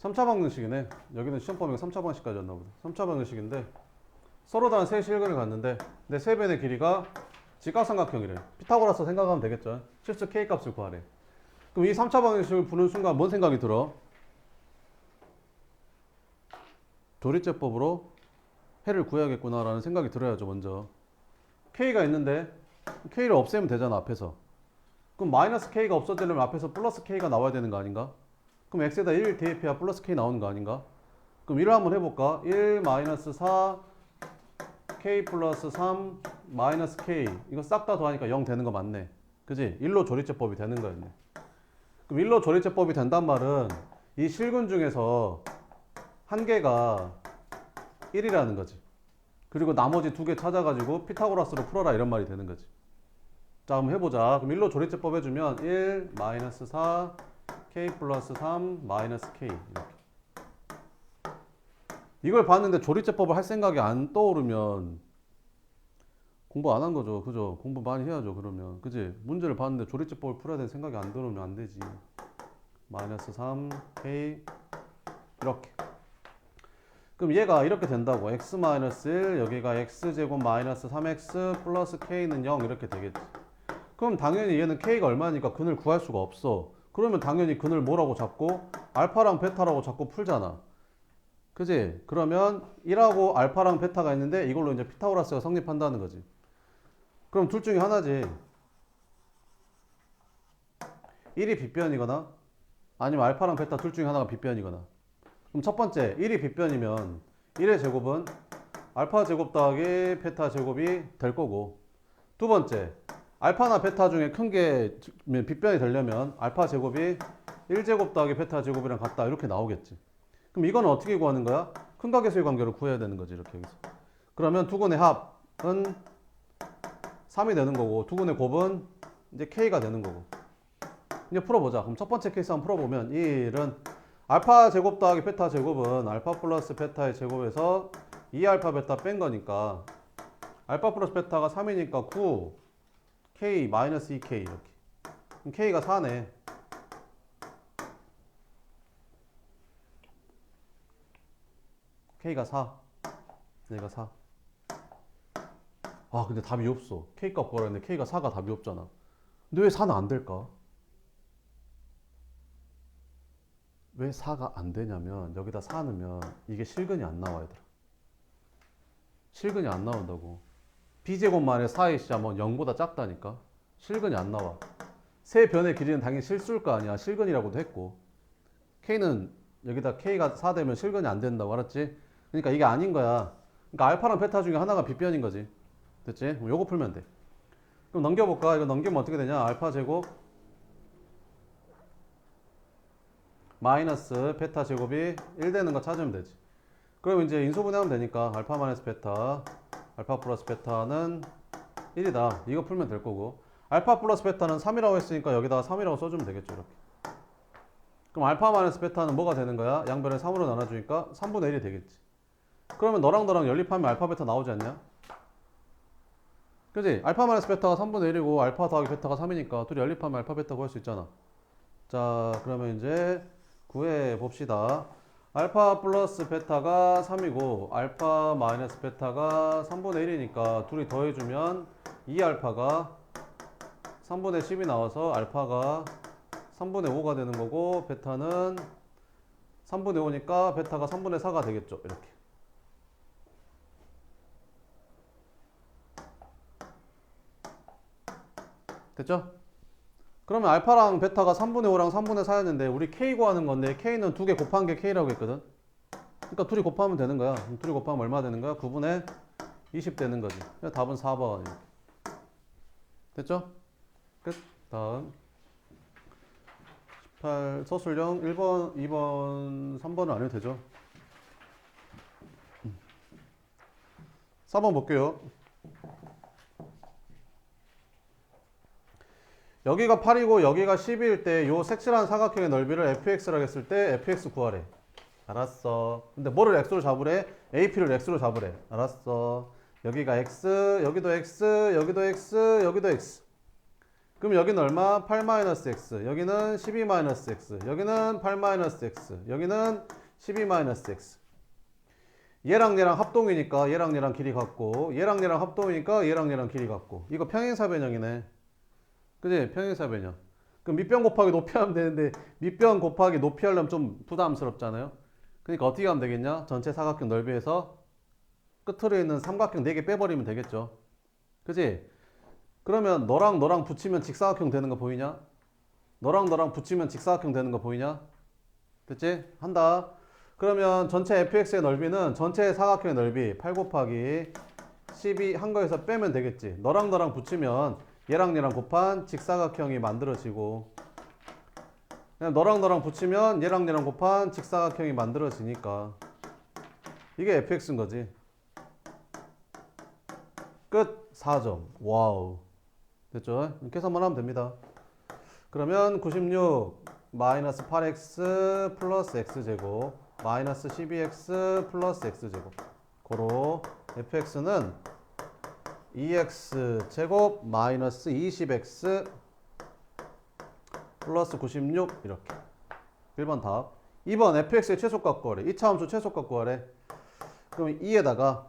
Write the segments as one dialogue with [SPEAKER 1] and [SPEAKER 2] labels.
[SPEAKER 1] 3차 방정식이네. 여기는 시험 범위가 3차 방정식까지였나 보다. 3차 방정식인데 서로 다른 세 실근을 갔는데 내 세 변의 길이가 직각삼각형이래. 피타고라스 생각하면 되겠죠. 실수 k 값을 구하래. 그럼 이 3차 방정식을 푸는 순간 뭔 생각이 들어? 조리제법으로 해를 구해야겠구나라는 생각이 들어야죠. 먼저 k가 있는데 k를 없애면 되잖아. 앞에서. 그럼 마이너스 k가 없어지려면 앞에서 플러스 k가 나와야 되는 거 아닌가? 그럼 x에다 1 대입해야 플러스 k 나오는 거 아닌가? 그럼 1을 한번 해볼까? 1 마이너스 4 k 플러스 3 마이너스 k 이거 싹 다 더하니까 0 되는 거 맞네. 그지? 1로 조리제법이 되는 거였네. 그럼 1로 조리제법이 된단 말은 이 실근 중에서 한 개가 1이라는 거지. 그리고 나머지 두 개 찾아가지고 피타고라스로 풀어라 이런 말이 되는 거지. 자, 한번 해보자. 그럼 1로 조리제법 해주면 1 마이너스 4 k 플러스 3 마이너스 k 이렇게. 이걸 봤는데 조리제법을 할 생각이 안 떠오르면 공부 안 한 거죠. 그죠? 공부 많이 해야죠. 그러면. 그지? 문제를 봤는데 조리제법을 풀어야 되는 생각이 안 들어오면 안 되지. 마이너스 3 k 이렇게. 그럼 얘가 이렇게 된다고. x 마이너스 1 여기가 x제곱 마이너스 3x 플러스 k는 0 이렇게 되겠지. 그럼 당연히 얘는 k가 얼마니까 근을 구할 수가 없어. 그러면 당연히 근을 뭐라고 잡고 알파랑 베타라고 잡고 풀잖아. 그지? 그러면 1하고 알파랑 베타가 있는데 이걸로 이제 피타고라스가 성립한다는 거지. 그럼 둘 중에 하나지. 1이 빗변이거나 아니면 알파랑 베타 둘 중에 하나가 빗변이거나. 그럼 첫 번째 1이 빗변이면 1의 제곱은 알파 제곱 더하기 베타 제곱이 될 거고, 두 번째 알파나 베타 중에 큰 게 빗변이 되려면 알파 제곱이 1제곱 더하기 베타 제곱이랑 같다 이렇게 나오겠지. 그럼 이건 어떻게 구하는 거야? 큰 각에서의 관계를 구해야 되는 거지. 이렇게 여기서. 그러면 두근의 합은 3이 되는 거고 두근의 곱은 이제 k가 되는 거고. 이제 풀어보자. 그럼 첫 번째 케이스 한번 풀어보면 1은 알파 제곱 더하기 베타 제곱은 알파 플러스 베타의 제곱에서 2알파 베타 뺀 거니까 알파 플러스 베타가 3이니까 9 k 마이너스 2k 이렇게. 그럼 k가 4네. k가 4. 얘가 4. 아, 근데 답이 없어. k 값 구하라 했는데 k가 4가 답이 없잖아. 근데 왜 4는 안 될까? 왜 4가 안 되냐면 여기다 4 넣으면 이게 실근이 안 나와 얘들아. 실근이 안 나온다고. b제곱만에 4의 시자면 0보다 작다니까. 실근이 안 나와. 세 변의 길이는 당연히 실수일 거 아니야. 실근이라고도 했고. k는 여기다 k가 4 되면 실근이 안 된다고. 알았지? 그러니까 이게 아닌 거야. 그러니까 알파랑 베타 중에 하나가 빗변인 거지. 됐지? 그럼 요거 풀면 돼. 그럼 넘겨볼까? 이거 넘기면 어떻게 되냐? 알파 제곱 마이너스 베타 제곱이 1 되는 거 찾으면 되지. 그럼 이제 인수분해하면 되니까 알파 마이너스 베타 알파 플러스 베타는 1이다. 이거 풀면 될 거고, 알파 플러스 베타는 3이라고 했으니까 여기다가 3이라고 써주면 되겠죠. 이렇게. 그럼 알파 마이너스 베타는 뭐가 되는 거야? 양변을 3으로 나눠주니까 3분의 1이 되겠지. 그러면 너랑 너랑 연립하면 알파 베타 나오지 않냐? 그지? 알파 마이너스 베타가 3분의 1이고 알파 더하기 베타가 3이니까 둘이 연립하면 알파 베타 구할 수 있잖아. 자, 그러면 이제 구해 봅시다. 알파 플러스 베타가 3이고 알파 마이너스 베타가 3분의 1이니까 둘이 더해주면 2알파가 3분의 10이 나와서 알파가 3분의 5가 되는 거고 베타는 3분의 5니까 베타가 3분의 4가 되겠죠. 이렇게. 됐죠? 그러면 알파랑 베타가 3분의 5랑 3분의 4였는데 우리 k 구하는 건데 k는 두 개 곱한 게 k라고 했거든. 그러니까 둘이 곱하면 되는 거야. 둘이 곱하면 얼마 되는 거야? 9분의 20 되는 거지. 답은 4번. 됐죠? 끝. 다음 18 서술형 1번, 2번, 3번은 안 해도 되죠? 4번 볼게요. 여기가 8이고 여기가 12일 때 요 색칠한 사각형의 넓이를 fx라고 했을 때 fx 구하래. 알았어. 근데 뭐를 x로 잡으래? ap를 x로 잡으래. 알았어. 여기가 x, 여기도 x, 여기도 x, 여기도 x. 그럼 여기는 얼마? 8-x. 여기는 12-x. 여기는 8-x. 여기는 12-x. 얘랑 얘랑 합동이니까 얘랑 얘랑 길이 같고, 얘랑 얘랑 합동이니까 얘랑 얘랑 길이 같고. 이거 평행사 변형이네. 그지? 평행사 변형. 그럼 밑변 곱하기 높이 하면 되는데 밑변 곱하기 높이 하려면 좀 부담스럽잖아요. 그러니까 어떻게 하면 되겠냐? 전체 사각형 넓이에서 끝으로 있는 삼각형 4개 빼버리면 되겠죠. 그지? 그러면 너랑 너랑 붙이면 직사각형 되는 거 보이냐? 너랑 너랑 붙이면 직사각형 되는 거 보이냐? 됐지? 한다. 그러면 전체 fx의 넓이는 전체 사각형의 넓이 8 곱하기 12 한 거에서 빼면 되겠지. 너랑 너랑 붙이면 얘랑 얘랑 곱한 직사각형이 만들어지고, 그냥 너랑 너랑 붙이면 얘랑 얘랑 곱한 직사각형이 만들어지니까 이게 fx인 거지. 끝. 4점. 와우. 됐죠? 계산만 하면 됩니다. 그러면 96 마이너스 8x 플러스 x제곱 마이너스 12x 플러스 x제곱, 고로 fx는 2x제곱 마이너스 20x 플러스 96 이렇게. 1번 답. 2번 fx의 최소값 구하래. 2차 함수 최소값 구하래. 그럼 2에다가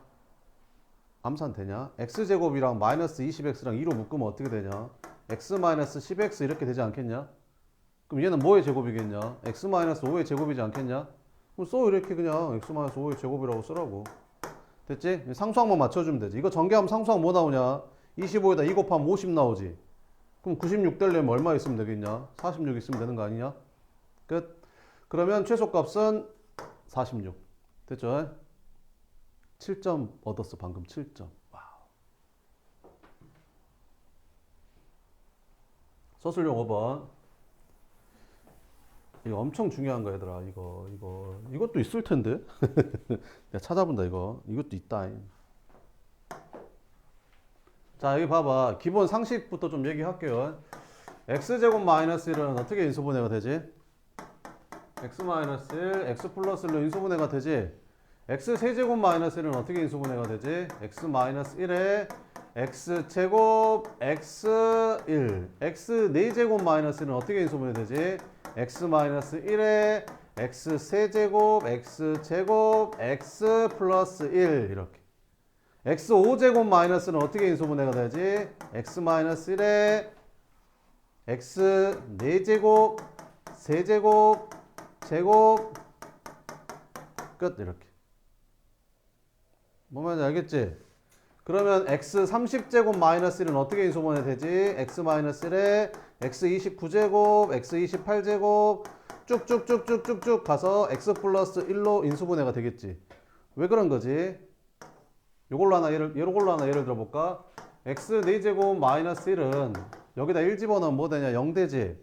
[SPEAKER 1] 암산 되냐? x제곱이랑 마이너스 20x랑 2로 묶으면 어떻게 되냐? x 마이너스 10x 이렇게 되지 않겠냐? 그럼 얘는 뭐의 제곱이겠냐? x 마이너스 5의 제곱이지 않겠냐? 그럼 써 이렇게 그냥 x 마이너스 5의 제곱이라고 쓰라고. 됐지? 상수항만 맞춰주면 되지. 이거 전개하면 상수항 뭐 나오냐? 25에다 2 곱하면 50 나오지. 그럼 96 되려면 얼마 있으면 되겠냐? 46 있으면 되는 거 아니냐? 끝. 그러면 최소값은 46. 됐죠? 7점 얻었어. 방금 7점. 와우. 서술용 5번. 이거 엄청 중요한 거 얘들아. 이것도 있을 텐데. 내가 찾아본다 이거. 이것도 있다. 자, 여기 봐봐. 기본 상식부터 좀 얘기할게요. x제곱 마이너스 1은 어떻게 인수분해가 되지? x 마이너스 1, x 플러스 1로 인수분해가 되지? x 세제곱 마이너스 1은 어떻게 인수분해가 되지? x 마이너스 1에 x 제곱 x 1, x 4제곱 마이너스 1은 어떻게 인수분해 되지? x 마이너스 1에 x 세제곱 x 제곱 x 플러스 1 이렇게. x 5제곱 마이너스는 어떻게 인수분해가 되지? x 마이너스 1에 x 4제곱 세제곱 제곱 끝 이렇게. 뭔 말인지 알겠지? 그러면 x 30제곱 마이너스 1은 어떻게 인수분해 되지? x 마이너스 1에 x 29제곱 x 28제곱 쭉쭉쭉쭉쭉쭉 가서 x 플러스 1로 인수분해가 되겠지. 왜 그런 거지? 요걸로 하나 예를 들어볼까? x 4제곱 마이너스 1은 여기다 1 집어넣으면 뭐 되냐? 0 되지.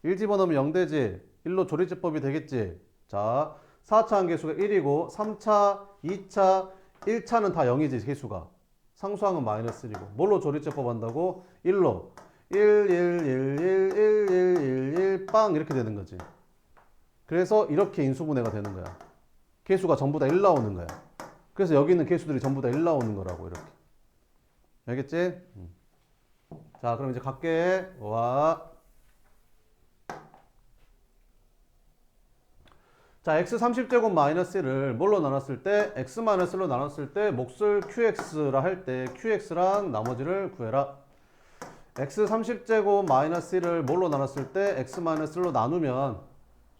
[SPEAKER 1] 1 집어넣으면 0 되지. 1로 조리제법이 되겠지. 자, 4차 한계수가 1이고 3차, 2차, 1차는 다 0이지 계수가. 상수항은 마이너스 1이고. 뭘로 조리제법 한다고? 1로. 1, 1, 1, 1, 1, 1, 1, 1, 빵 이렇게 되는 거지. 그래서 이렇게 인수분해가 되는 거야. 계수가 전부 다 1 나오는 거야. 그래서 여기 있는 계수들이 전부 다 1 나오는 거라고 이렇게. 알겠지? 자, 그럼 이제 갈게. 와. 자, x 30제곱 마이너스 1을 뭘로 나눴을 때? x 마이너스 1로 나눴을 때 몫을 qx라 할 때 qx랑 나머지를 구해라. x 30제곱 마이너스 1을 뭘로 나눴을 때? x 마이너스 1로 나누면,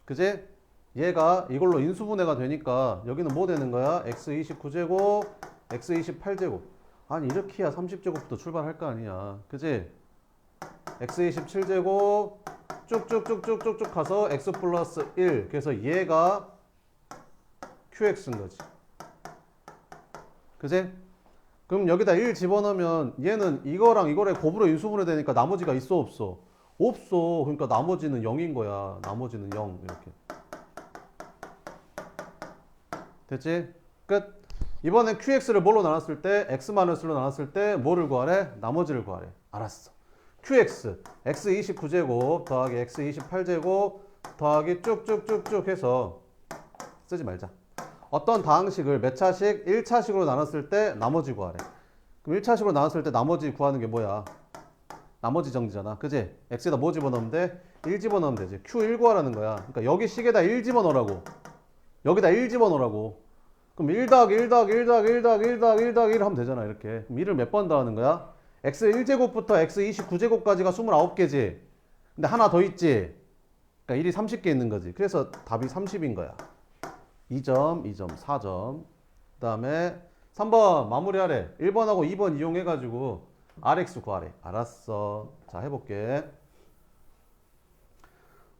[SPEAKER 1] 그지? 얘가 이걸로 인수분해가 되니까 여기는 뭐 되는 거야? x 29제곱 x 28제곱. 아니 이렇게 해야 30제곱부터 출발할 거 아니야. 그지? x 27제곱 쭉쭉쭉쭉쭉쭉 가서 x 플러스 1. 그래서 얘가 qx인 거지. 그지? 그럼 여기다 1 집어넣으면 얘는 이거랑 이거랑 곱으로 인수분해 되니까 나머지가 있어 없어? 없어. 그러니까 나머지는 0인 거야. 나머지는 0 이렇게. 됐지? 끝. 이번엔 qx를 뭘로 나눴을 때? x-1로 나눴을 때 뭐를 구하래? 나머지를 구하래. 알았어. qx, x 29제곱 더하기 x 28제곱 더하기 쭉쭉쭉쭉 해서 쓰지 말자. 어떤 다항식을 몇 차식? 1차식으로 나눴을 때 나머지 구하래. 그럼 1차식으로 나눴을 때 나머지 구하는 게 뭐야? 나머지 정지잖아. 그지? x에다 뭐 집어넣으면 돼? 1 집어넣으면 되지. q1 구하라는 거야. 그러니까 여기 식에다 1 집어넣으라고. 여기다 1 집어넣으라고. 그럼 1 더하기 1 더하기 1 더하기 1 더하기 1 더하기 1 더하기 1 하면 되잖아. 이렇게. 그럼 1을 몇 번 더하는 거야? x 1제곱부터 x 29제곱까지가 29개지. 근데 하나 더 있지. 그러니까 1이 30개 있는 거지. 그래서 답이 30인 거야. 2점, 2점, 4점. 그 다음에 3번 마무리하래. 1번하고 2번 이용해가지고 RX 구하래. 알았어. 자, 해볼게.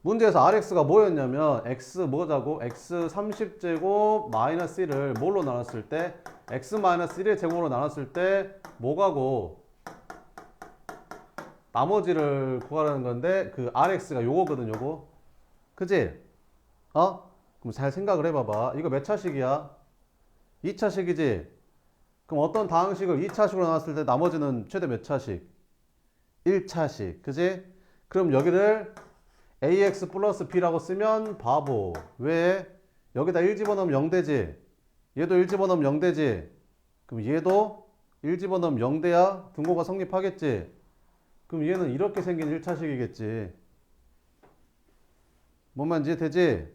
[SPEAKER 1] 문제에서 RX가 뭐였냐면 X 뭐자고? X 30제곱 마이너스 1을 뭘로 나눴을 때? X 마이너스 1의 제곱으로 나눴을 때 뭐가고? 나머지를 구하라는 건데 그 RX가 요거거든 요거. 그지? 어? 그럼 잘 생각을 해봐봐. 이거 몇 차식이야? 2차식이지? 그럼 어떤 다항식을 2차식으로 나눴을 때 나머지는 최대 몇 차식? 1차식. 그지? 그럼 여기를 ax 플러스 b라고 쓰면 바보. 왜? 여기다 1 집어넣으면 0 되지? 얘도 1 집어넣으면 0 되지? 그럼 얘도 1 집어넣으면 0 돼야 분모가 성립하겠지? 그럼 얘는 이렇게 생긴 1차식이겠지. 뭔 말인지 되지?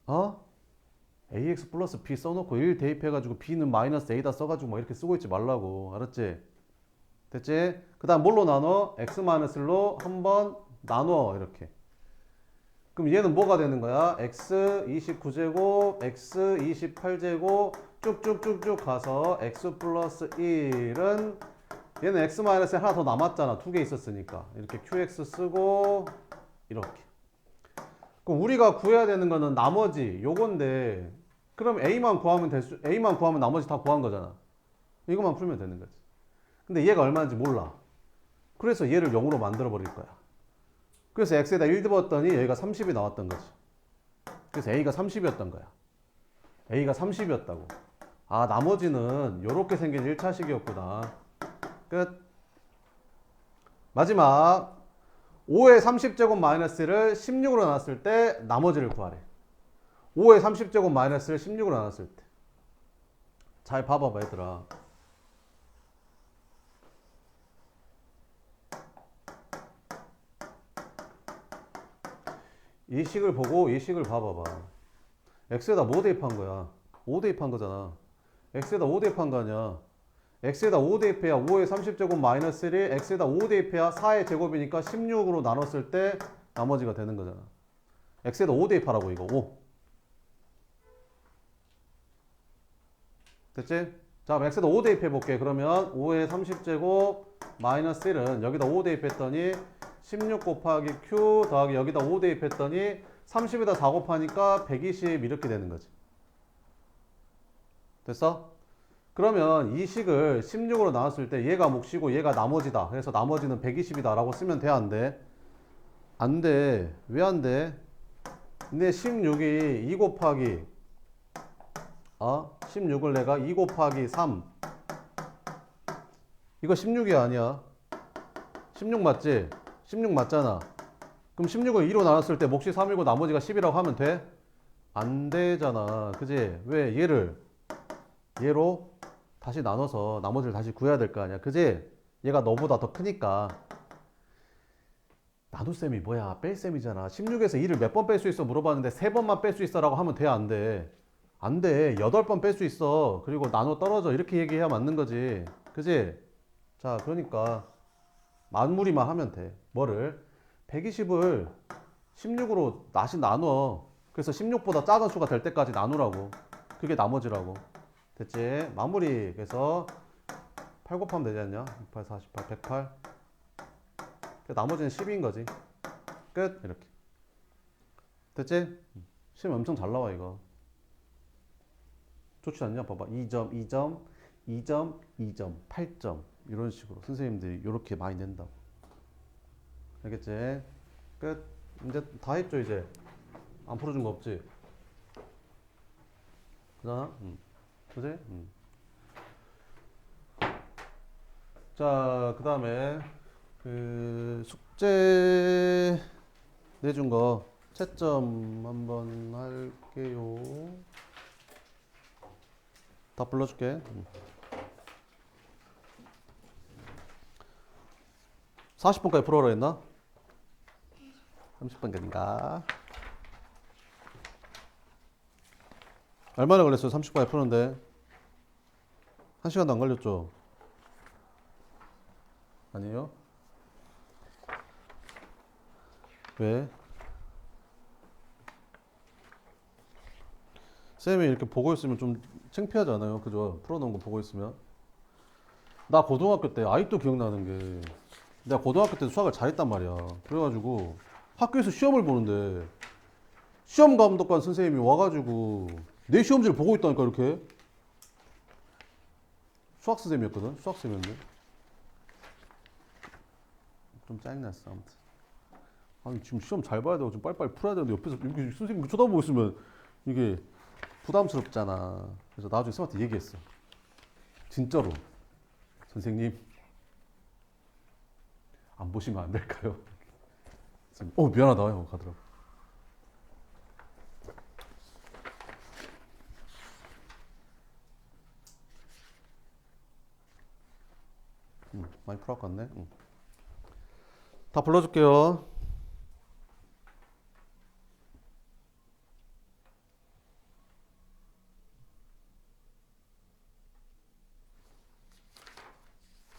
[SPEAKER 1] 어? ax 플러스 b 써놓고 1 대입해가지고 b는 마이너스 a다 써가지고 막 이렇게 쓰고 있지 말라고. 알았지? 됐지? 그 다음 뭘로 나눠? x 마이너스 1로 한번 나눠. 이렇게. 그럼 얘는 뭐가 되는 거야? x 29제곱, x 28제곱 쭉쭉쭉쭉 가서 x 플러스 1은 얘는 x 마이너스 하나 더 남았잖아. 두 개 있었으니까. 이렇게 qx 쓰고 이렇게. 그럼 우리가 구해야 되는 거는 나머지 요건데 그럼 a만 구하면 a만 구하면 나머지 다 구한 거잖아. 이것만 풀면 되는 거지. 근데 얘가 얼마인지 몰라. 그래서 얘를 0으로 만들어 버릴 거야. 그래서 x에다 1 집었더니 여기가 30이 나왔던 거지. 그래서 a가 30이었던 거야. a가 30이었다고. 아, 나머지는 요렇게 생긴 1차식이었구나. 끝. 마지막 5의 30제곱 마이너스를 16으로 나눴을 때 나머지를 구하래. 5의 30제곱 마이너스를 16으로 나눴을 때. 잘 봐봐봐 얘들아. 이 식을 보고 이 식을 봐봐봐. x에다 뭐 대입한 거야? 5 대입한 거잖아. x에다 5 대입한 거 아니야. x에다 5 대입해야 5의 30제곱 마이너스 1이 x에다 5 대입해야 4의 제곱이니까 16으로 나눴을 때 나머지가 되는 거잖아. x에다 5 대입하라고 이거 5. 됐지? 자, 그럼 x에다 5 대입해 볼게. 그러면 5의 30제곱 마이너스 1은 여기다 5 대입했더니 16 곱하기 q 더하기 여기다 5 대입했더니 30에다 4 곱하니까 120 이렇게 되는 거지. 됐어? 그러면 이 식을 16으로 나눴을 때 얘가 몫이고 얘가 나머지다. 그래서 나머지는 120이다 라고 쓰면 돼? 안 돼? 안 돼. 왜 안 돼? 근데 16이 2 곱하기 16을 내가 2 곱하기 3 이거 16이 아니야. 16 맞지? 16 맞잖아. 그럼 16을 2로 나눴을 때 몫이 3이고 나머지가 10이라고 하면 돼? 안 되잖아. 그지? 왜? 얘로 다시 나눠서 나머지를 다시 구해야 될 거 아니야. 그지? 얘가 너보다 더 크니까. 나눗셈이 뭐야? 뺄셈이잖아. 16에서 2를 몇 번 뺄 수 있어? 물어봤는데 3번만 뺄 수 있어 라고 하면 돼? 안 돼? 안 돼. 8번 뺄 수 있어. 그리고 나눠 떨어져. 이렇게 얘기해야 맞는 거지. 그지? 자, 그러니까 마무리만 하면 돼. 뭐를? 120을 16으로 다시 나눠. 그래서 16보다 작은 수가 될 때까지 나누라고. 그게 나머지라고. 됐지? 마무리. 그래서 8 곱하면 되지 않냐? 68, 48, 108. 나머지는 10인 거지. 끝. 이렇게. 됐지? 시험 엄청 잘 나와 이거. 좋지 않냐? 봐봐. 2점, 2점, 2점, 2점, 8점. 이런 식으로 선생님들이 이렇게 많이 낸다고. 알겠지? 끝. 이제 다 했죠 이제. 안 풀어준 거 없지? 그잖아? 그지? 자, 그 다음에 그 숙제 내준 거 채점 한번 할게요. 다 불러줄게. 40번까지 풀어라 했나? 30번까지인가? 얼마나 걸렸어요? 30번까지 푸는데 1시간도 안 걸렸죠? 아니에요? 왜? 쌤이 이렇게 보고 있으면 좀 창피하지 않아요? 그죠? 풀어놓은 거 보고 있으면. 나 고등학교 때 아직도 기억나는 게 내가 고등학교 때 수학을 잘했단 말이야. 그래가지고 학교에서 시험을 보는데 시험 감독관 선생님이 와가지고 내 시험지를 보고 있다니까 이렇게. 수학 선생님이었거든? 수학 선생님이었네. 좀 짜증났어 아무튼. 아니 지금 시험 잘 봐야 되고 좀 빨리빨리 풀어야 되는데 옆에서 이렇게 선생님 쳐다보고 있으면 이게 부담스럽잖아. 그래서 나중에 쌤한테 얘기했어. 진짜로. 선생님 안 보시면 안 될까요? 미안하다 하고 가더라고. 많이 풀어갖고 왔네. 다 불러줄게요.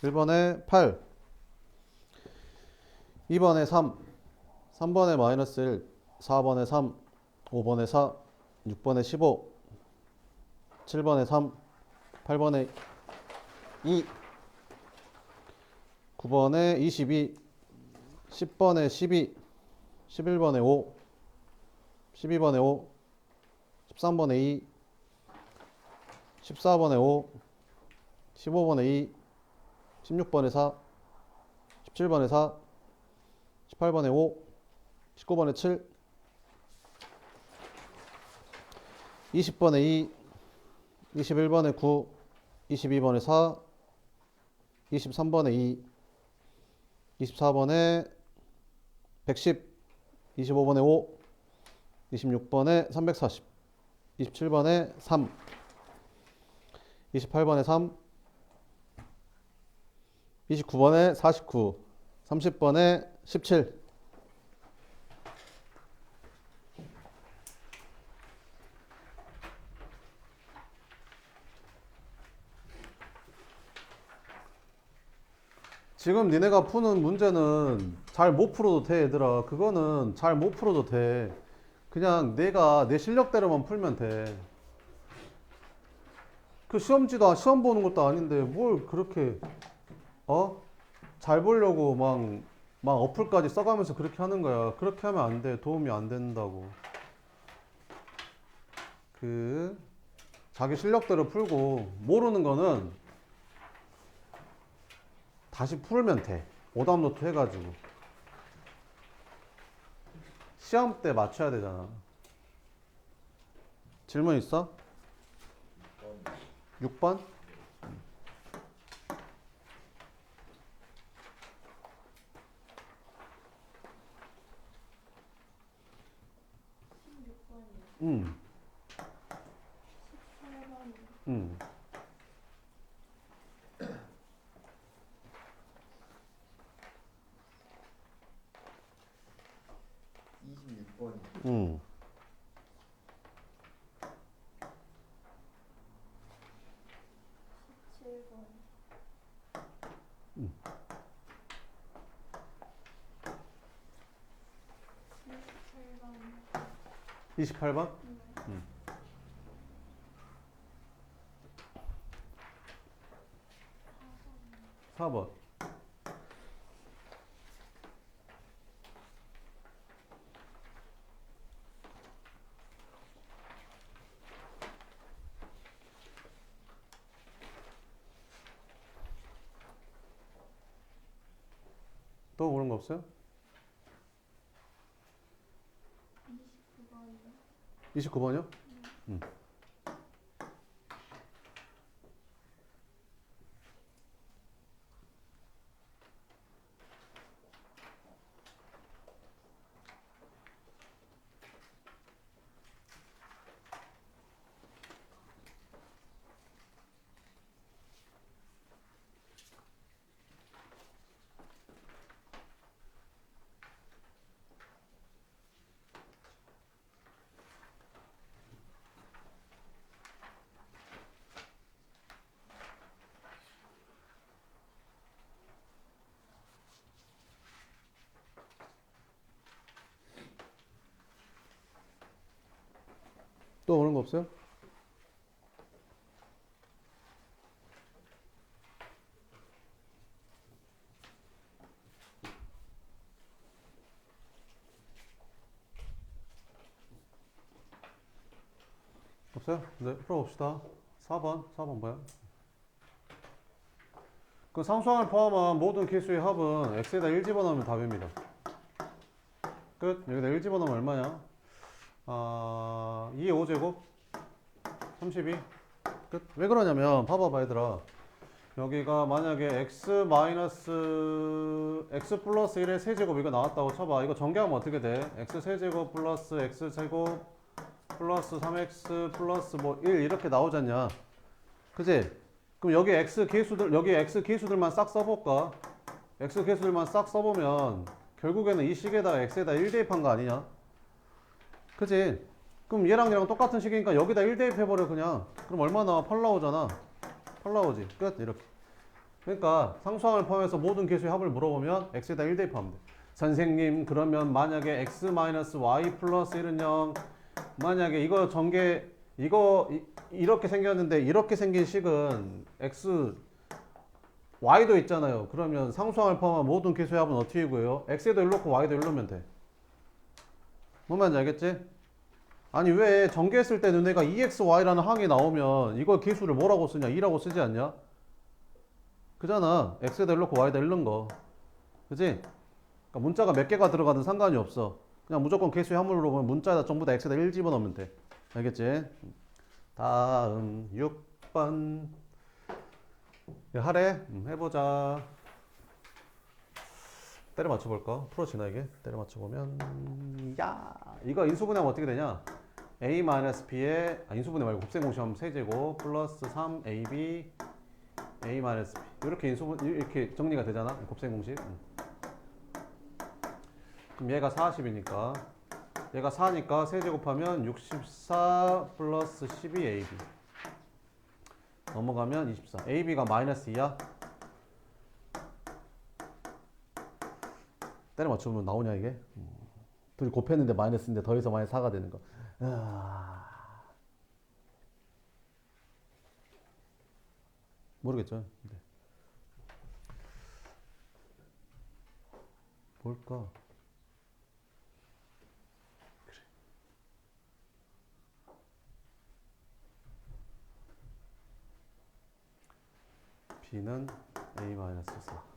[SPEAKER 1] (1번에) 8, 2번에 3, 3번에 마이너스 1, 4번에 3, 5번에 4, 6번에 15, 7번에 3, 8번에 2, 9번에 22, 10번에 12, 11번에 5, 12번에 5, 13번에 2, 14번에 5, 15번에 2, 16번에 4, 17번에 4, 18번에 5, 19번에 7, 20번에 2, 21번에 9, 22번에 4, 23번에 2, 24번에 110, 25번에 5, 26번에 340, 27번에 3, 28번에 3, 29번에 49, 30번에 17. 지금 니네가 푸는 문제는 잘 못 풀어도 돼 얘들아. 그거는 잘 못 풀어도 돼. 그냥 내가 내 실력대로만 풀면 돼. 그 시험지도 시험 보는 것도 아닌데 뭘 그렇게 잘 보려고 막 어플까지 써가면서 그렇게 하는 거야. 그렇게 하면 안 돼. 도움이 안 된다고. 자기 실력대로 풀고 모르는 거는 다시 풀면 돼. 오답 노트 해가지고. 시험 때 맞춰야 되잖아. 질문 있어? 6번? 응.
[SPEAKER 2] 26번.
[SPEAKER 1] 응.
[SPEAKER 3] 17번.
[SPEAKER 1] 28번? 4번. 또 그런 거 없어요?
[SPEAKER 3] 29번이요.
[SPEAKER 1] 29번이요? 응. 거 없어요? 없어요? 네, 풀어봅시다. 4번 뭐야? 그 상수항을 포함한 모든 개수의 합은 x에다 1 집어넣으면 답입니다. 끝. 여기다 1 집어넣으면 얼마냐? 2의 5제곱 32. 끝. 왜 그러냐면 봐봐봐 얘들아. 여기가 만약에 x 플러스 1의 세제곱 이거 나왔다고 쳐봐. 이거 전개하면 어떻게 돼? x 세제곱 플러스 x 제곱 플러스 3x 플러스 뭐 1 이렇게 나오잖냐. 그지? 그럼 여기 x 개수들만 싹 써볼까? x 개수들만 싹 써보면 결국에는 이 식에다가 x에다 1 대입한 거 아니냐? 그지? 그럼 얘랑 똑같은 식이니까 여기다 1 대입해버려 그냥. 그럼 얼마 나와? 8 나오잖아. 8 나오지. 끝. 이렇게. 그러니까 상수항을 포함해서 모든 개수의 합을 물어보면 x에다 1 대입하면 돼. 선생님 그러면 만약에 x-y 플러스 1은 0 만약에 이거 전개 이렇게 생겼는데 이렇게 생긴 식은 x y도 있잖아요. 그러면 상수항을 포함한 모든 개수의 합은 어떻게 구해요? x에도 1 넣고 y도 1 넣으면 돼. 뭔 말인지 알겠지? 아니 왜 전개했을 때 너네가 2xy라는 항이 나오면 이걸 개수를 뭐라고 쓰냐? 2라고 쓰지 않냐? 그잖아. x에다 1 넣고 y에다 1 넣은 거. 그지? 그러니까 문자가 몇 개가 들어가든 상관이 없어. 그냥 무조건 개수의 합물로 보면 문자에다 전부 다 x에다 1 집어넣으면 돼. 알겠지? 다음 6번 하래? 해보자. 때려 맞춰볼까? 풀어지나 이게? 때려 맞춰보면 야 이거 인수분해하면 어떻게 되냐? a-b에 인수분해 말고 곱셈공식하면 세제곱 플러스 3ab a-b 이렇게 이렇게 정리가 되잖아. 곱셈공식. 그럼 얘가 40이니까 얘가 4니까 세제곱하면 64 플러스 12ab 넘어가면 24. ab가 마이너스 2야? 때려 맞추면 나오냐 이게? 둘이 곱했는데 마이너스인데 더해서 마이너스 4가 되는 거. 모르겠죠? 네. 뭘까? 그래. b는 a-4.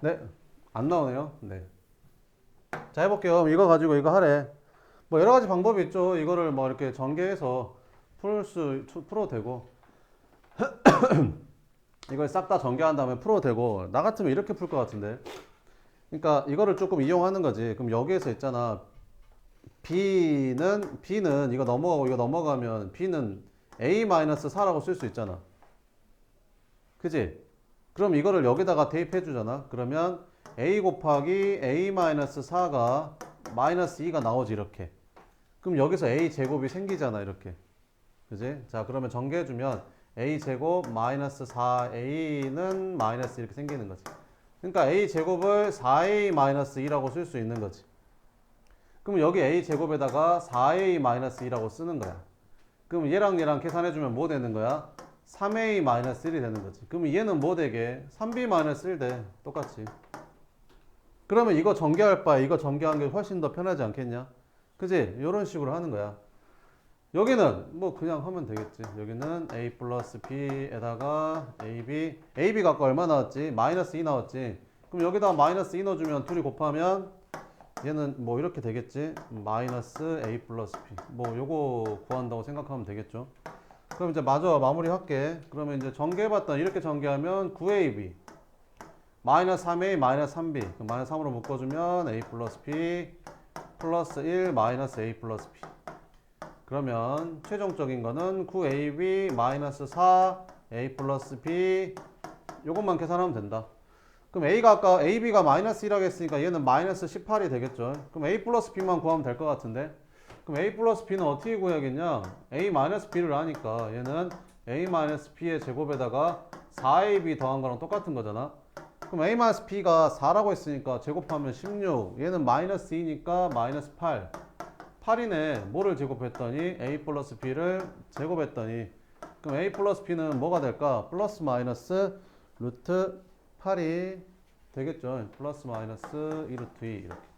[SPEAKER 1] 네, 안 나오네요. 네. 자, 해볼게요. 이거 가지고 이거 하래. 뭐 여러 가지 방법이 있죠. 이거를 뭐 이렇게 전개해서 풀어도 되고, 이걸 싹 다 전개한 다음에 풀어도 되고, 나 같으면 이렇게 풀 것 같은데. 그러니까 이거를 조금 이용하는 거지. 그럼 여기에서 있잖아. B는 이거 넘어가고 이거 넘어가면 B는 A-4라고 쓸 수 있잖아. 그지? 그럼 이거를 여기다가 대입해 주잖아. 그러면 A 곱하기 A-4가 마이너스 2가 나오지 이렇게. 그럼 여기서 A 제곱이 생기잖아 이렇게. 그지? 자 그러면 전개해 주면 A 제곱 마이너스 4A는 마이너스 이렇게 생기는 거지. 그러니까 A 제곱을 4A 마이너스 2라고 쓸 수 있는 거지. 그럼 여기 A 제곱에다가 4A 마이너스 2라고 쓰는 거야. 그럼 얘랑 계산해 주면 뭐 되는 거야? 3A 마이너스 1이 되는 거지. 그럼 얘는 뭐 되게? 3B 마이너스 1 돼. 똑같이. 그러면 이거 전개할 바에 이거 전개하는 게 훨씬 더 편하지 않겠냐? 그지? 이런 식으로 하는 거야. 여기는 뭐 그냥 하면 되겠지. 여기는 A 플러스 B에다가 AB가 아까 얼마 나왔지? 마이너스 2 나왔지. 그럼 여기다 마이너스 2 넣어주면 둘이 곱하면 얘는 뭐 이렇게 되겠지? 마이너스 A 플러스 B. 뭐 요거 구한다고 생각하면 되겠죠. 그럼 이제 마무리 할게. 그러면 이제 전개해봤던 이렇게 전개하면 9AB 마이너스 3A 마이너스 3B 그럼 마이너스 3으로 묶어주면 A 플러스 B 플러스 1 마이너스 A 플러스 B 그러면 최종적인 거는 9AB 마이너스 4 A 플러스 B 요것만 계산하면 된다. 그럼 A가 아까 AB가 마이너스 1하고 했으니까 얘는 마이너스 18이 되겠죠. 그럼 A 플러스 B만 구하면 될 것 같은데 그럼 A 플러스 B는 어떻게 구해야겠냐? A 마이너스 B를 아니까 얘는 A 마이너스 B의 제곱에다가 4AB 더한 거랑 똑같은 거잖아. 그럼 A 마이너스 B가 4라고 했으니까 제곱하면 16. 얘는 마이너스 2니까 마이너스 8. 8이네. 뭐를 제곱했더니 A 플러스 B를 제곱했더니 그럼 A 플러스 B는 뭐가 될까? 플러스 마이너스 루트 8이 되겠죠. 플러스 마이너스 2 루트 2 이렇게.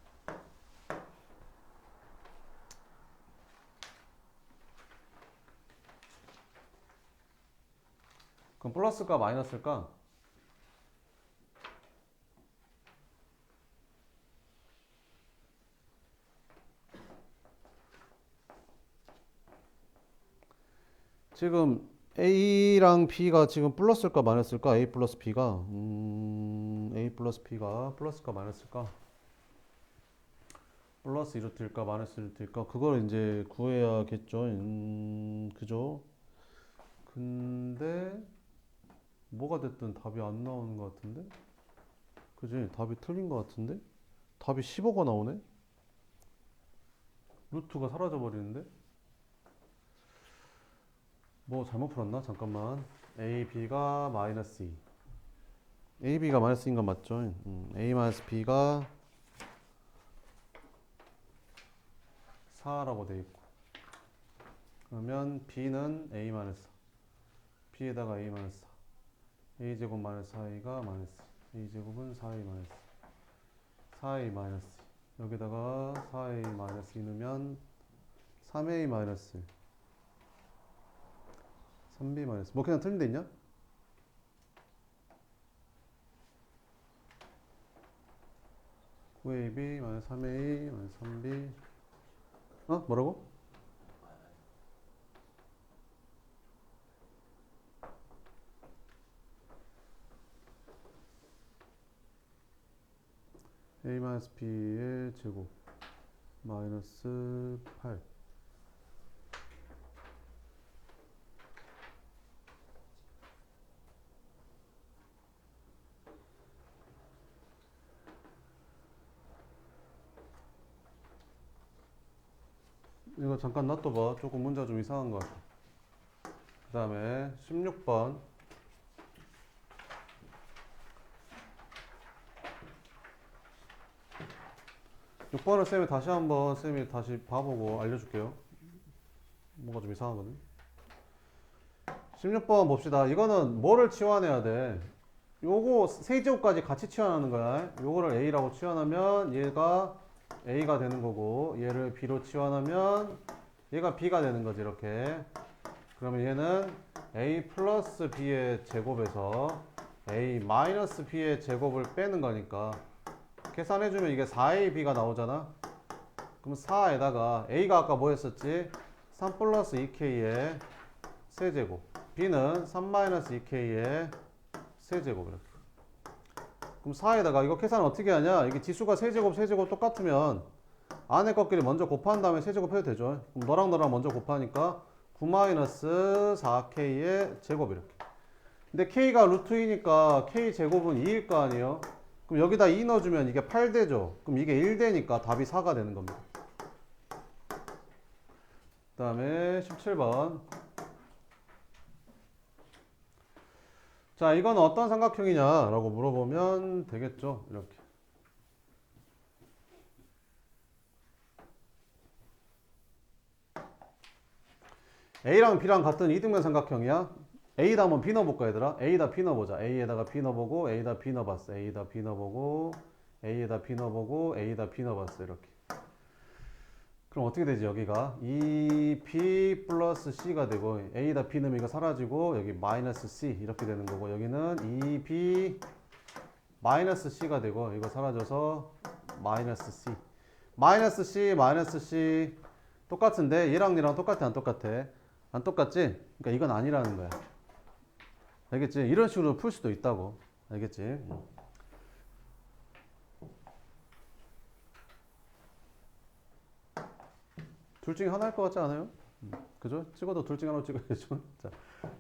[SPEAKER 1] 그럼 플러스일까 마이너스일까? 지금 A랑 B가 지금 플러스일까 마이너스일까? A 플러스 B가 A 플러스 B가 플러스일까 마이너스일까? 플러스 2루트일까 마이너스 2루트일까? 그걸 이제 구해야겠죠. 그죠? 근데 뭐가 됐든 답이 안 나오는 것 같은데? 그지? 답이 틀린 것 같은데? 답이 15가 나오네? 루트가 사라져 버리는데? 뭐 잘못 풀었나? 잠깐만. A, B가 마이너스 2. A, B가 마이너스 2인 건 맞죠? A 마이너스 B가 4라고 돼 있고. 그러면 B는 A 마이너스 4. B에다가 A 마이너스 4. A 제곱 마이너스 4A가 마이너스 2. A 제곱은 4A 마이너스 4A 마이너스 2. 여기다가 4A 마이너스 2 넣으면 3A 마이너스 1. 3B 마이너스 뭐 그냥 틀린 데 있냐? AB 마이너스 3A 마이너스 3B 어? 뭐라고? A 마이너스 B의 제곱 마이너스 8 이거 잠깐 놔둬봐. 조금 문제가 좀 이상한 것 같아. 그 다음에 16번 6번을 쌤이 다시 한번 쌤이 다시 봐보고 알려줄게요. 뭔가 좀 이상하거든. 16번 봅시다. 이거는 뭐를 치환해야 돼? 요거 세제곱까지 같이 치환하는 거야. 요거를 A라고 치환하면 얘가 A가 되는 거고 얘를 B로 치환하면 얘가 B가 되는 거지 이렇게. 그러면 얘는 A 플러스 B의 제곱에서 A 마이너스 B의 제곱을 빼는 거니까 계산해주면 이게 4AB가 나오잖아. 그럼 4에다가 A가 아까 뭐 했었지? 3 플러스 2K의 세제곱 B는 3 마이너스 2K의 세제곱 이렇게. 그럼 4에다가 이거 계산 어떻게 하냐? 이게 지수가 세제곱 세제곱 똑같으면 안에 것끼리 먼저 곱한 다음에 세제곱 해도 되죠. 그럼 너랑 너랑 먼저 곱하니까 9 마이너스 4K의 제곱 이렇게. 근데 K가 루트 2니까 K 제곱은 2일 거 아니에요? 그럼 여기다 2 넣어주면 이게 8 되죠? 그럼 이게 1 되니까 답이 4가 되는 겁니다. 그 다음에 17번. 자, 이건 어떤 삼각형이냐 라고 물어보면 되겠죠. 이렇게. A랑 B랑 같은 이등변 삼각형이야. A다 한번 B 넣어볼까 얘들아? A다 B 넣어보자. A에다가 B 넣어보고 A다 B 넣어봤어. A다 B 넣어보고 A에다 B 넣어보고 A다 B 넣어봤어. 이렇게. 그럼 어떻게 되지 여기가? 2B 플러스 C가 되고 A다 B 넣으면 이거 사라지고 여기 마이너스 C 이렇게 되는 거고 여기는 2B 마이너스 C가 되고 이거 사라져서 마이너스 C 마이너스 C 마이너스 C 똑같은데 얘랑 얘랑 똑같아 안 똑같아? 안 똑같지? 그러니까 이건 아니라는 거야. 알겠지? 이런 식으로 풀 수도 있다고. 알겠지? 둘 중에 하나일 것 같지 않아요? 그죠? 찍어도 둘 중에 하나로 찍어야죠.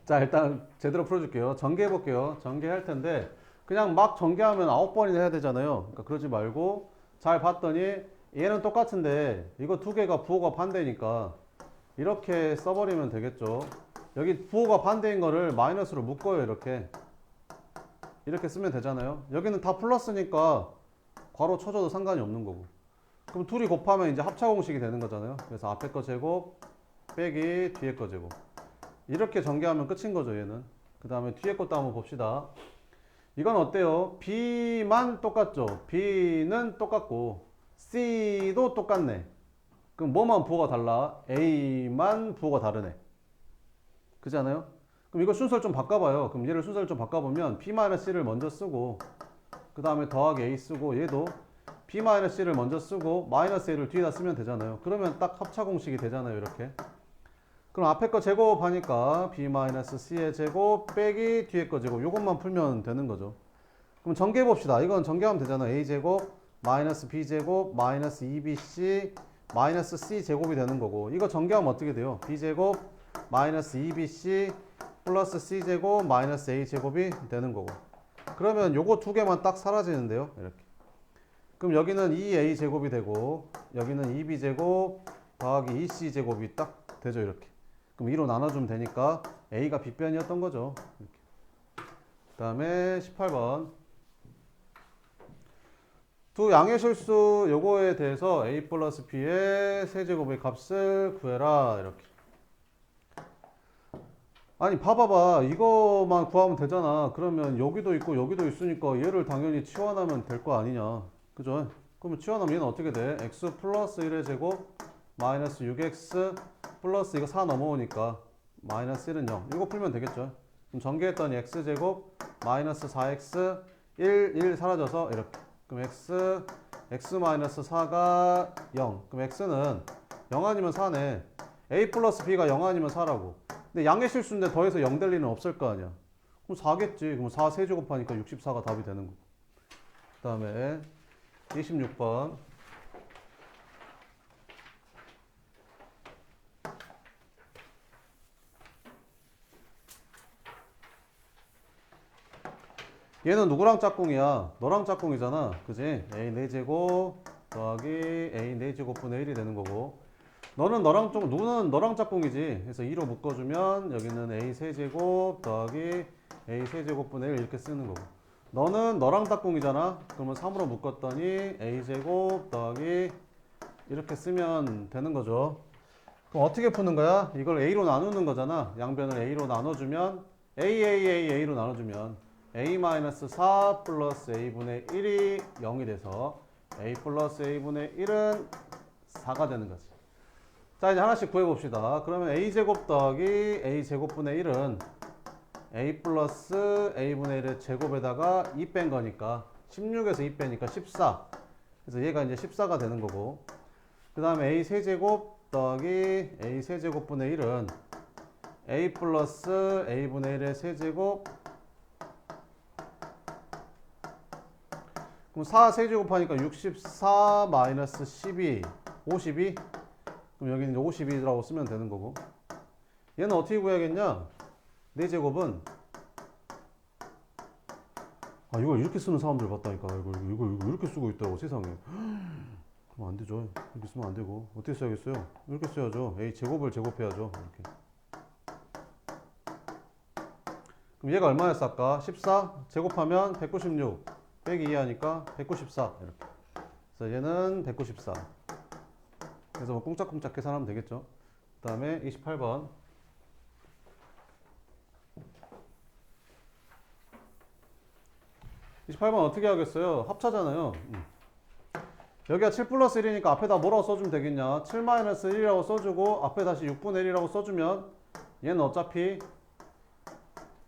[SPEAKER 1] 자, 일단 제대로 풀어줄게요. 전개해 볼게요. 전개할 텐데 그냥 막 전개하면 9번이나 해야 되잖아요. 그러니까 그러지 말고 잘 봤더니 얘는 똑같은데 이거 두 개가 부호가 반대니까 이렇게 써버리면 되겠죠. 여기 부호가 반대인 거를 마이너스로 묶어요. 이렇게 쓰면 되잖아요. 여기는 다 플러스니까 괄호 쳐줘도 상관이 없는 거고. 그럼 둘이 곱하면 이제 합차 공식이 되는 거잖아요. 그래서 앞에 거 제곱 빼기 뒤에 거 제곱. 이렇게 전개하면 끝인 거죠, 얘는. 그 다음에 뒤에 것도 한번 봅시다. 이건 어때요? B만 똑같죠? B는 똑같고 C도 똑같네. 그럼 뭐만 부호가 달라? A만 부호가 다르네. 그렇지 않아요? 그럼 이거 순서를 좀 바꿔봐요. 그럼 얘를 순서를 좀 바꿔보면 B-C를 먼저 쓰고 그 다음에 더하기 A 쓰고 얘도 B-C를 먼저 쓰고 마이너스 A를 뒤에다 쓰면 되잖아요. 그러면 딱 합차 공식이 되잖아요. 이렇게. 그럼 앞에 거 제곱하니까 B-C의 제곱 빼기 뒤에 거 제곱 요것만 풀면 되는 거죠. 그럼 전개해 봅시다. 이건 전개하면 되잖아요. A제곱 마이너스 B제곱 마이너스 2BC 마이너스 C제곱이 되는 거고 이거 전개하면 어떻게 돼요? B제곱 마이너스 2BC 플러스 C제곱 마이너스 A제곱이 되는 거고 그러면 요거 두 개만 딱 사라지는데요. 이렇게. 그럼 여기는 2A제곱이 되고 여기는 2B제곱 더하기 2C제곱이 딱 되죠. 이렇게. 그럼 2로 나눠주면 되니까 A가 빗변이었던 거죠. 이렇게. 그 다음에 18번 두 양의 실수 요거에 대해서 A 플러스 B의 세제곱의 값을 구해라. 이렇게. 아니 봐봐봐 이거만 구하면 되잖아. 그러면 여기도 있고 여기도 있으니까 얘를 당연히 치환하면 될 거 아니냐. 그죠? 그러면 치환하면 얘는 어떻게 돼? x 플러스 1의 제곱 마이너스 6x 플러스 이거 4 넘어오니까 마이너스 1은 0 이거 풀면 되겠죠. 그럼 전개했더니 x제곱 마이너스 4x 1 사라져서 이렇게. 그럼 x 마이너스 4가 0 그럼 x는 0 아니면 4네. a 플러스 b가 0 아니면 4라고. 근데 양의 실수인데 더해서 0 될 리는 없을 거 아니야. 그럼 4겠지. 그럼 4 세제곱하니까 64가 답이 되는 거고. 그 다음에 26번 얘는 누구랑 짝꿍이야? 너랑 짝꿍이잖아. 그지? A 4제곱 더하기 A 4제곱분의 1이 되는 거고 누구는 너랑 짝꿍이지. 그래서 2로 묶어주면 여기는 A 세제곱 더하기 A 세제곱분의 1 이렇게 쓰는 거고 너는 너랑 짝꿍이잖아. 그러면 3으로 묶었더니 A 제곱 더하기 이렇게 쓰면 되는 거죠. 그럼 어떻게 푸는 거야? 이걸 A로 나누는 거잖아. 양변을 A로 나눠주면 A로 나눠주면 A-4 플러스 A분의 1이 0이 돼서 A 플러스 A분의 1은 4가 되는 거지. 자 이제 하나씩 구해봅시다. 그러면 A제곱 더하기 A제곱분의 1은 A 플러스 A분의 1의 제곱에다가 2 뺀 거니까 16에서 2 빼니까 14. 그래서 얘가 이제 14가 되는 거고 그 다음에 A 세제곱 더하기 A 세제곱분의 1은 A 플러스 A분의 1의 세제곱 그럼 4 세제곱하니까 64 마이너스 12 52 그럼 여기는 52라고 쓰면 되는 거고 얘는 어떻게 구해야겠냐 4제곱은 이걸 이렇게 쓰는 사람들 봤다니까 이거 이렇게 쓰고 있더라고 세상에 그럼 안 되죠 이렇게 쓰면 안 되고 어떻게 써야겠어요 이렇게 써야죠 A 제곱을 제곱해야죠 이렇게 그럼 얘가 얼마였어 아까 14 제곱하면 196 빼기 2 하니까 194 이렇게 그래서 얘는 194 그래서 뭐 꿍짝꿍짝 계산하면 되겠죠. 그 다음에 28번 28번 어떻게 하겠어요? 합차잖아요. 여기가 7 플러스 1이니까 앞에다 뭐라고 써주면 되겠냐 7 마이너스 1이라고 써주고 앞에 다시 6분의 1이라고 써주면 얘는 어차피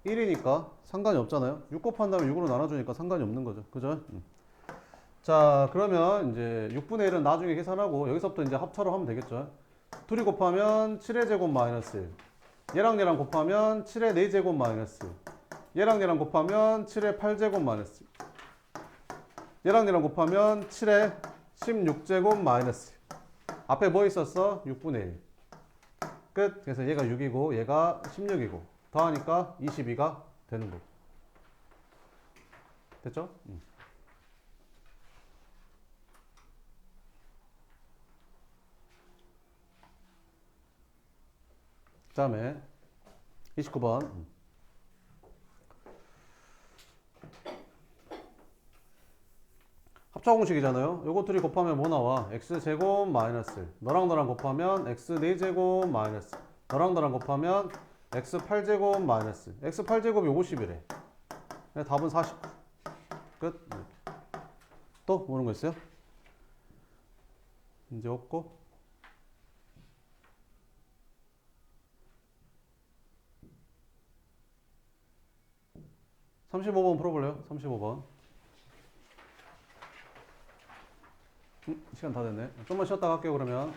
[SPEAKER 1] 1이니까 상관이 없잖아요. 6 곱한 다음에 6으로 나눠주니까 상관이 없는 거죠. 그죠? 자 그러면 이제 6분의 1은 나중에 계산하고 여기서부터 이제 합차로 하면 되겠죠. 둘이 곱하면 7의 제곱 마이너스 1 얘랑 곱하면 7의 4제곱 마이너스 1 얘랑 곱하면 7의 8제곱 마이너스 1 얘랑 곱하면 7의 16제곱 마이너스 1 앞에 뭐 있었어? 6분의 1 끝. 그래서 얘가 6이고 얘가 16이고 더하니까 22가 되는 거고 됐죠? 다음에 29번. 합차공식이잖아요. 요거 둘이 곱하면 뭐 나와? x제곱 마이너스 너랑 너랑 곱하면 x4제곱 마이너스 너랑 너랑 곱하면 x8제곱 마이너스 x8제곱이 50이래. 답은 49. 끝. 또 모르는 거 있어요? 문제 없고 35번 풀어볼래요? 35번. 시간 다 됐네. 좀만 쉬었다 갈게요 그러면.